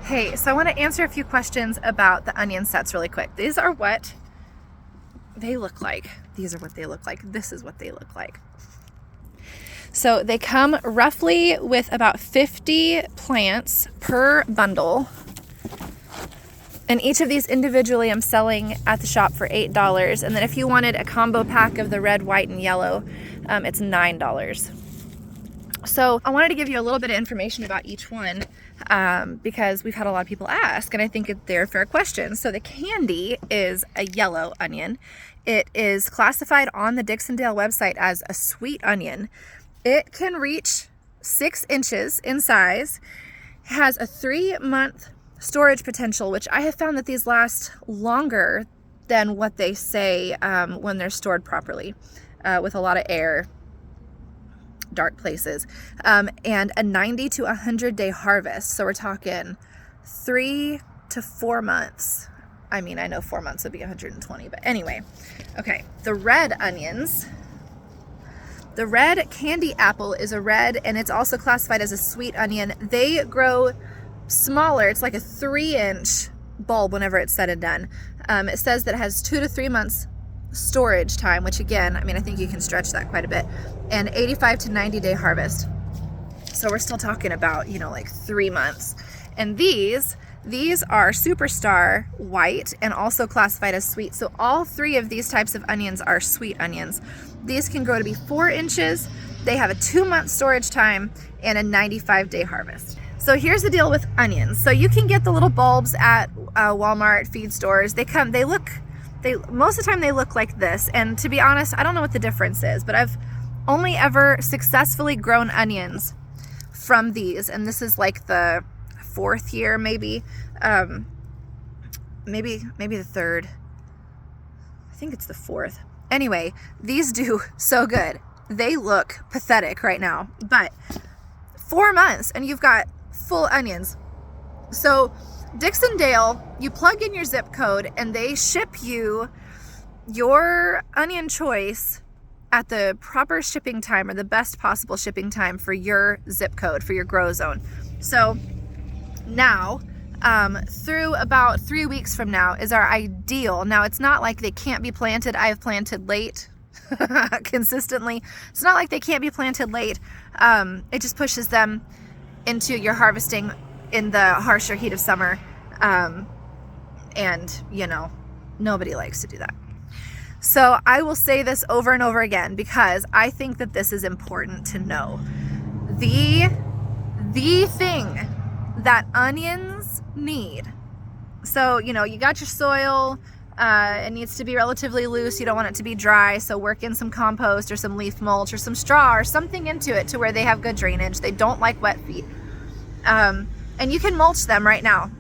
Hey, so I want to answer a few questions about the onion sets really quick. These are what they look like. These are what they look like. This is what they look like. So they come roughly with about 50 plants per bundle. And each of these individually I'm selling at the shop for $8. And then if you wanted a combo pack of the red, white, and yellow, it's $9. So I wanted to give you a little bit of information about each one because we've had a lot of people ask, and I think they're fair questions. So the candy is a yellow onion. It is classified on the Dixondale website as a sweet onion. It can reach 6 inches in size, has a 3-month storage potential, which I have found that these last longer than what they say when they're stored properly with a lot of air, dark places, and a 90 to 100 day harvest. So we're talking 3 to 4 months. I mean, I know 4 months would be 120, but anyway. Okay, the red onions. The red candy apple is a red, and it's also classified as a sweet onion. They grow smaller. It's like a 3-inch bulb whenever it's said and done. It says that it has 2 to 3 months storage time, which again, I mean, I think you can stretch that quite a bit, and 85 to 90 day harvest. So we're still talking about, like 3 months. And these are superstar white and also classified as sweet. So all 3 of these types of onions are sweet onions. These can grow to be 4 inches. They have a 2-month storage time and a 95 day harvest. So here's the deal with onions. So you can get the little bulbs at Walmart, feed stores. Most of the time they look like this. And to be honest, I don't know what the difference is, but I've only ever successfully grown onions from these. And this is like the 4th year, maybe the 3rd. I think it's the 4th. Anyway, these do so good. They look pathetic right now, but 4 months and you've got full onions. So Dixondale, you plug in your zip code and they ship you your onion choice at the proper shipping time, or the best possible shipping time for your zip code, for your grow zone. So now, through about 3 weeks from now is our ideal. Now, it's not like they can't be planted. I have planted late consistently. It's not like they can't be planted late. It just pushes them into your harvesting in the harsher heat of summer. And nobody likes to do that. So I will say this over and over again because I think that this is important to know. The thing that onions need. So, you got your soil. It needs to be relatively loose. You don't want it to be dry. So work in some compost or some leaf mulch or some straw or something into it to where they have good drainage. They don't like wet feet. And you can mulch them right now.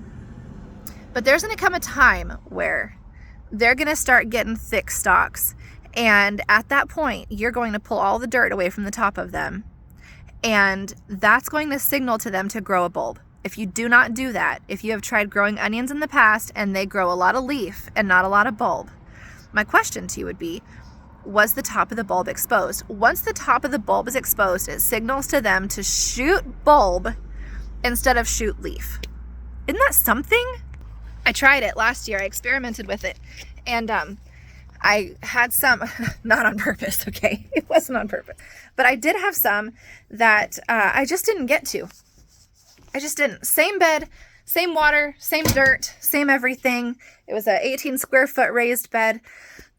But there's going to come a time where they're going to start getting thick stalks. And at that point, you're going to pull all the dirt away from the top of them. And that's going to signal to them to grow a bulb. If you do not do that, if you have tried growing onions in the past and they grow a lot of leaf and not a lot of bulb, my question to you would be, was the top of the bulb exposed? Once the top of the bulb is exposed, it signals to them to shoot bulb instead of shoot leaf. Isn't that something? I tried it last year. I experimented with it. And I had some, not on purpose, okay? It wasn't on purpose. But I did have some that I just didn't get to. I just didn't. Same bed, same water, same dirt, same everything. It was a 18 square foot raised bed.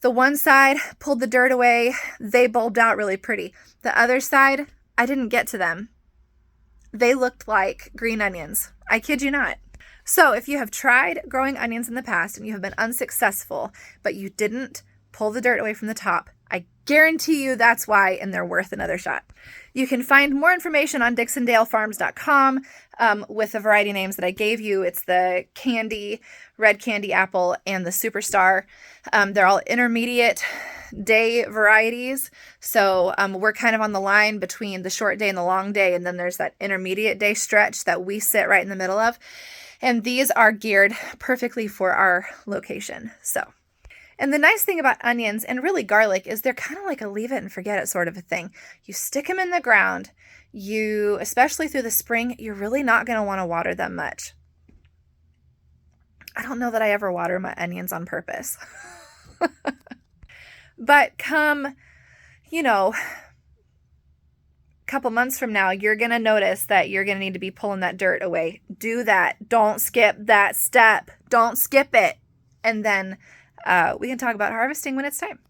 The one side pulled the dirt away. They bulbed out really pretty. The other side, I didn't get to them. They looked like green onions. I kid you not. So if you have tried growing onions in the past and you have been unsuccessful, but you didn't pull the dirt away from the top, I guarantee you that's why, and they're worth another shot. You can find more information on DixondaleFarms.com with the variety names that I gave you. It's the candy, red candy apple, and the superstar. They're all intermediate day varieties. So we're kind of on the line between the short day and the long day. And then there's that intermediate day stretch that we sit right in the middle of. And these are geared perfectly for our location. And the nice thing about onions and really garlic is they're kind of like a leave it and forget it sort of a thing. You stick them in the ground, especially through the spring, you're really not going to want to water them much. I don't know that I ever water my onions on purpose. But come, you know, couple months from now, you're going to notice that you're going to need to be pulling that dirt away. Do that. Don't skip that step. Don't skip it. And then we can talk about harvesting when it's time.